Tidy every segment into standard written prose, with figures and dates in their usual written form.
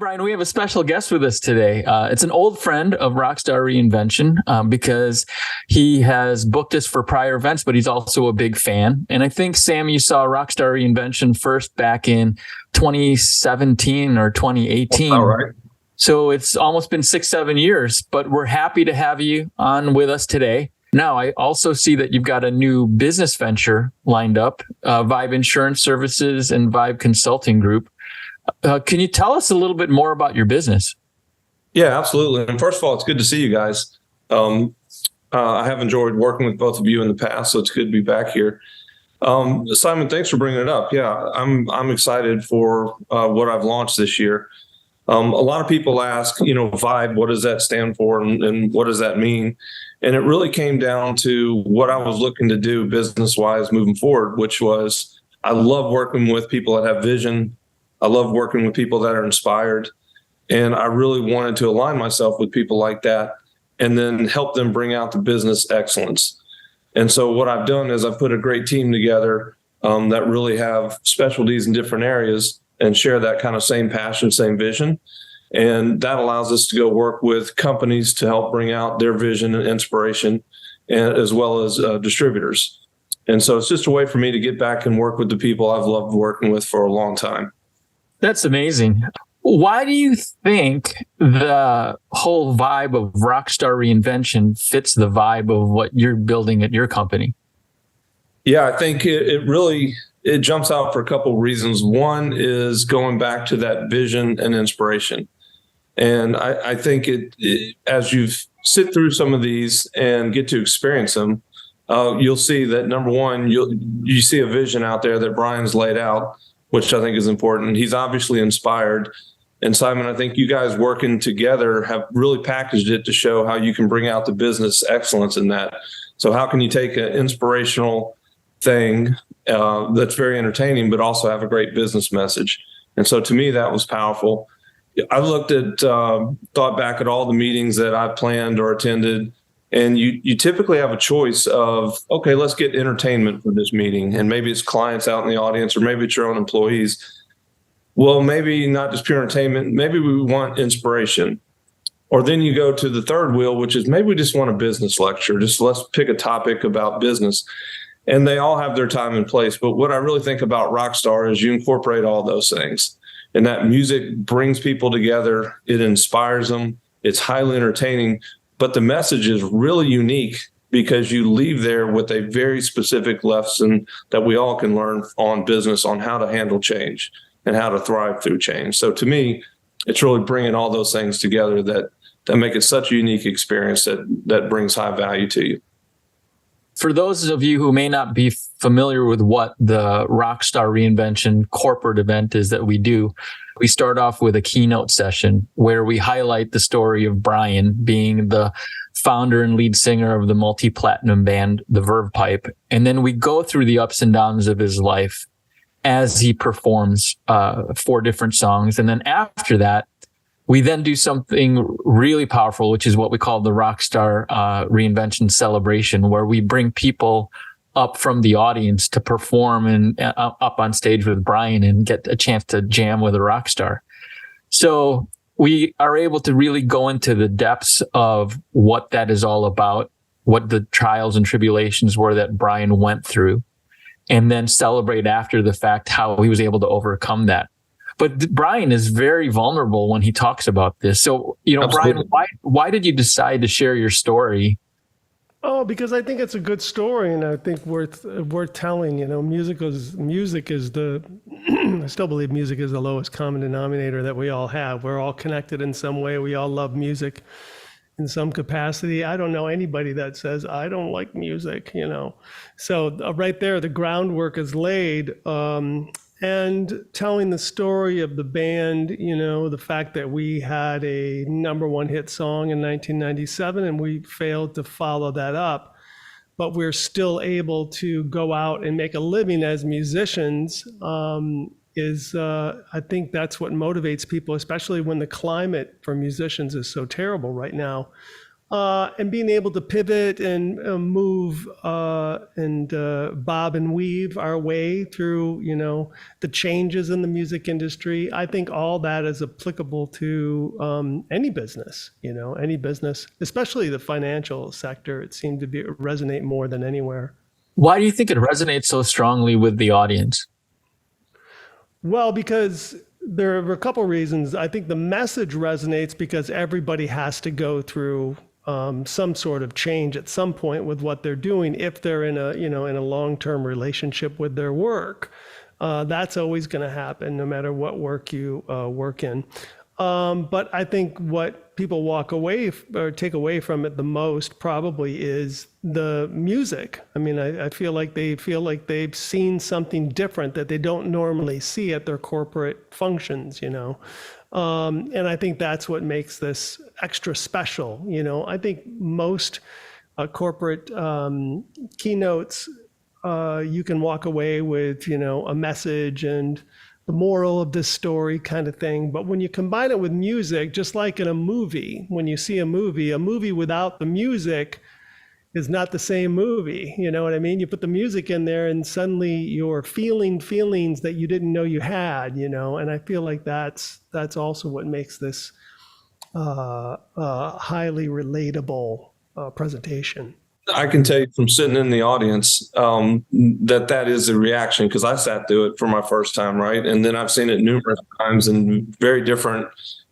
Brian, we have a special guest with us today. It's an old friend of RockStar ReInvention because he has booked us for prior events, but he's also a big fan. And I think, Sam, you saw RockStar ReInvention first back in 2017 or 2018. All right. So it's almost been 6-7 years, but we're happy to have you on with us today. Now, I also see that you've got a new business venture lined up, Vibe Insurance Services and Vibe Consulting Group. Can you tell us a little bit more about your business? Yeah, absolutely. And first of all, it's good to see you guys. I have enjoyed working with both of you in the past, so it's good to be back here. Simon, thanks for bringing it up. Yeah, I'm excited for what I've launched this year. A lot of people ask, Vibe, what does that stand for and what does that mean? And it really came down to what I was looking to do business-wise moving forward, which was I love working with people that have vision. I love working with people that are inspired. And I really wanted to align myself with people like that and then help them bring out the business excellence. And so what I've done is I've put a great team together that really have specialties in different areas and share that kind of same passion, same vision. And that allows us to go work with companies to help bring out their vision and inspiration, and as well as distributors. And so it's just a way for me to get back and work with the people I've loved working with for a long time. That's amazing. Why do you think the whole vibe of RockStar ReInvention fits the vibe of what you're building at your company? Yeah, I think it jumps out for a couple of reasons. One is going back to that vision and inspiration. And I think as you sit through some of these and get to experience them, you'll see that, number one, you see a vision out there that Brian's laid out, which I think is important. He's obviously inspired. And Simon, I think you guys working together have really packaged it to show how you can bring out the business excellence in that. So how can you take an inspirational thing that's very entertaining, but also have a great business message? And so to me, that was powerful. I thought back at all the meetings that I've planned or attended, and you typically have a choice of, okay, let's get entertainment for this meeting. And maybe it's clients out in the audience, or maybe it's your own employees. Well, maybe not just pure entertainment. Maybe we want inspiration. Or then you go to the third wheel, which is maybe we just want a business lecture. Just let's pick a topic about business. And they all have their time and place. But what I really think about RockStar is you incorporate all those things. And that music brings people together. It inspires them. It's highly entertaining. But the message is really unique because you leave there with a very specific lesson that we all can learn on business, on how to handle change and how to thrive through change. So to me, it's really bringing all those things together that make it such a unique experience that brings high value to you. For those of you who may not be familiar with what the RockStar ReInvention corporate event is that we do, we start off with a keynote session where we highlight the story of Brian being the founder and lead singer of the multi-platinum band, the Verve Pipe. And then we go through the ups and downs of his life as he performs 4 different songs. And then after that, we then do something really powerful, which is what we call the RockStar ReInvention celebration, where we bring people up from the audience to perform and up on stage with Brian and get a chance to jam with a rock star. So we are able to really go into the depths of what that is all about, what the trials and tribulations were that Brian went through, and then celebrate after the fact how he was able to overcome that. But Brian is very vulnerable when he talks about this. So, Absolutely. Brian, why did you decide to share your story? Oh, because I think it's a good story, and I think worth telling. Music is the. I still believe music is the lowest common denominator that we all have. We're all connected in some way. We all love music in some capacity. I don't know anybody that says I don't like music. So right there, the groundwork is laid. And telling the story of the band, the fact that we had a #1 hit song in 1997 and we failed to follow that up, but we're still able to go out and make a living as musicians, I think that's what motivates people, especially when the climate for musicians is so terrible right now. and being able to pivot and move and bob and weave our way through, the changes in the music industry. I think all that is applicable to any business, especially the financial sector. It seemed to resonate more than anywhere. Why do you think it resonates so strongly with the audience? Well, because there are a couple reasons. I think the message resonates because everybody has to go through some sort of change at some point with what they're doing. If they're in a long-term relationship with their work, that's always going to happen, no matter what work you work in. But I think what people walk away or take away from it the most probably is the music. I mean, I feel like they've seen something different that they don't normally see at their corporate functions, and I think that's what makes this extra special. I think most corporate keynotes, you can walk away with, a message and the moral of this story kind of thing. But when you combine it with music, just like in a movie, when you see a movie without the music is not the same movie. You know what I mean? You put the music in there and suddenly you're feeling feelings that you didn't know you had, and I feel like that's also what makes this highly relatable presentation. I can tell you from sitting in the audience that is the reaction, because I sat through it for my first time, right? And then I've seen it numerous times in very different,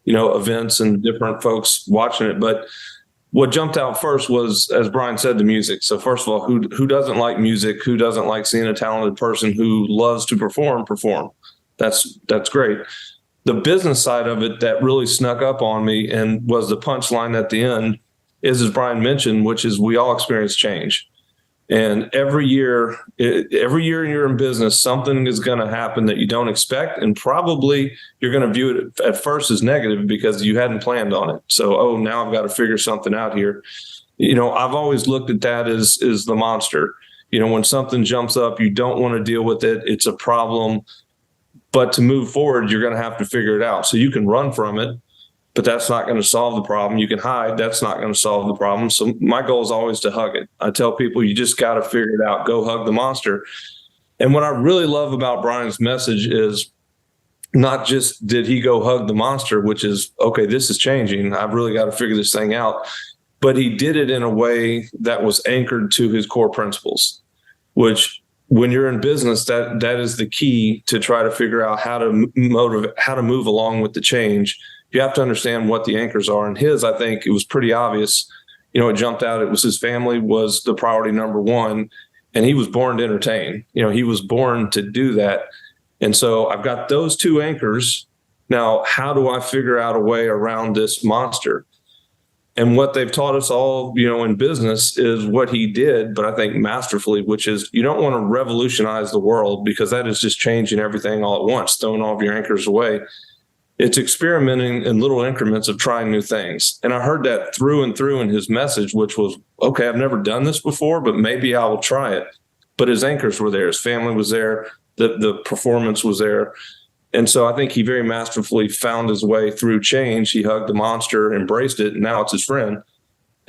events and different folks watching it. But what jumped out first was, as Brian said, the music. So first of all, who doesn't like music? Who doesn't like seeing a talented person who loves to perform? That's great. The business side of it that really snuck up on me and was the punchline at the end is, as Brian mentioned, which is we all experience change. And every year you're in business, something is going to happen that you don't expect. And probably you're going to view it at first as negative because you hadn't planned on it. So, now I've got to figure something out here. I've always looked at that as the monster. When something jumps up, you don't want to deal with it. It's a problem. But to move forward, you're going to have to figure it out. So you can run from it, but that's not going to solve the problem. You can hide. That's not going to solve the problem. So my goal is always to hug it. I tell people, you just got to figure it out. Go hug the monster. And what I really love about Brian's message is not just did he go hug the monster, which is, okay, this is changing. I've really got to figure this thing out. But he did it in a way that was anchored to his core principles, which when you're in business, that is the key to try to figure out how to move along with the change. You have to understand what the anchors are. And I think it was pretty obvious. It jumped out. It was his family was the priority number one, and he was born to entertain. He was born to do that. And so I've got those two anchors. Now, how do I figure out a way around this monster? And what they've taught us all, in business is what he did, but I think masterfully, which is you don't want to revolutionize the world because that is just changing everything all at once, throwing all of your anchors away. It's experimenting in little increments of trying new things. And I heard that through and through in his message, which was, okay, I've never done this before, but maybe I will try it. But his anchors were there. His family was there. The performance was there. And so I think he very masterfully found his way through change. He hugged the monster, embraced it, and now it's his friend.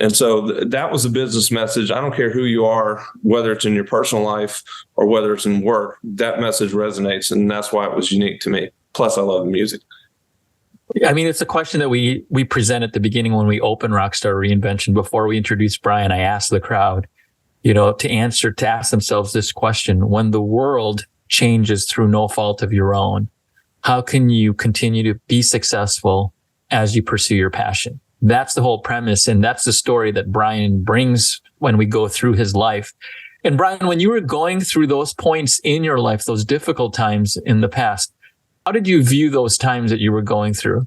And so that was a business message. I don't care who you are, whether it's in your personal life or whether it's in work, that message resonates. And that's why it was unique to me. Plus, I love the music. I mean, it's a question that we present at the beginning when we open RockStar ReInvention. Before we introduce Brian, I asked the crowd, to ask themselves this question: when the world changes through no fault of your own, how can you continue to be successful as you pursue your passion? That's the whole premise. And that's the story that Brian brings when we go through his life. And Brian, when you were going through those points in your life, those difficult times in the past, how did you view those times that you were going through?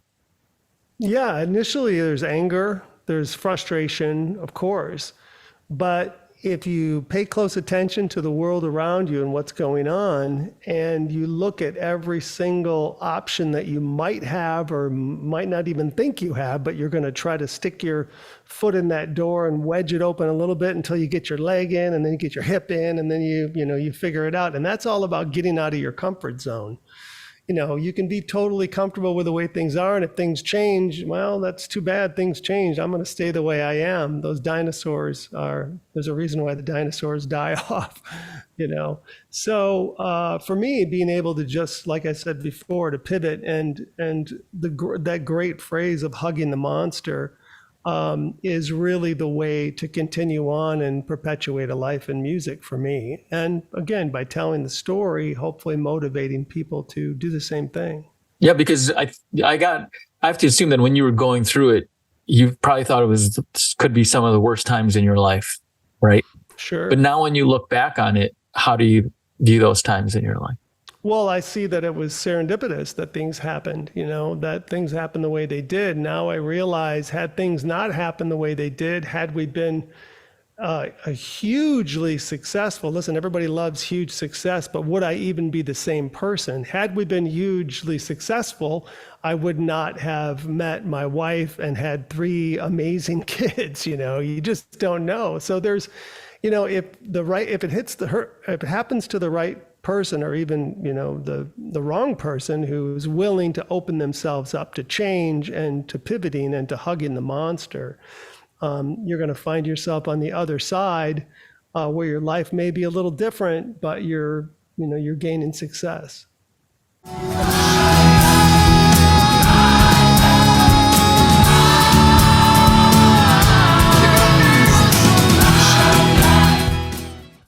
Yeah, initially there's anger, there's frustration, of course. But if you pay close attention to the world around you and what's going on, and you look at every single option that you might have or might not even think you have, but you're going to try to stick your foot in that door and wedge it open a little bit until you get your leg in, and then you get your hip in, and then you figure it out. And that's all about getting out of your comfort zone. you can be totally comfortable with the way things are. And if things change, well, that's too bad. Things change. I'm going to stay the way I am. Those dinosaurs there's a reason why the dinosaurs die off, So for me, being able to just, like I said before, to pivot and that great phrase of hugging the monster is really the way to continue on and perpetuate a life in music for me. And again, by telling the story, hopefully motivating people to do the same thing. Yeah, because I have to assume that when you were going through it, you probably thought could be some of the worst times in your life, right? Sure. But now when you look back on it, how do you view those times in your life? Well, I see that it was serendipitous that things happened, that things happened the way they did. Now I realize, had things not happened the way they did, had we been a hugely successful, listen, everybody loves huge success, but would I even be the same person? Had we been hugely successful, I would not have met my wife and had 3 amazing kids, you just don't know. So there's, if it happens to the right person, or even the wrong person who's willing to open themselves up to change and to pivoting and to hugging the monster, you're going to find yourself on the other side where your life may be a little different, but you're gaining success.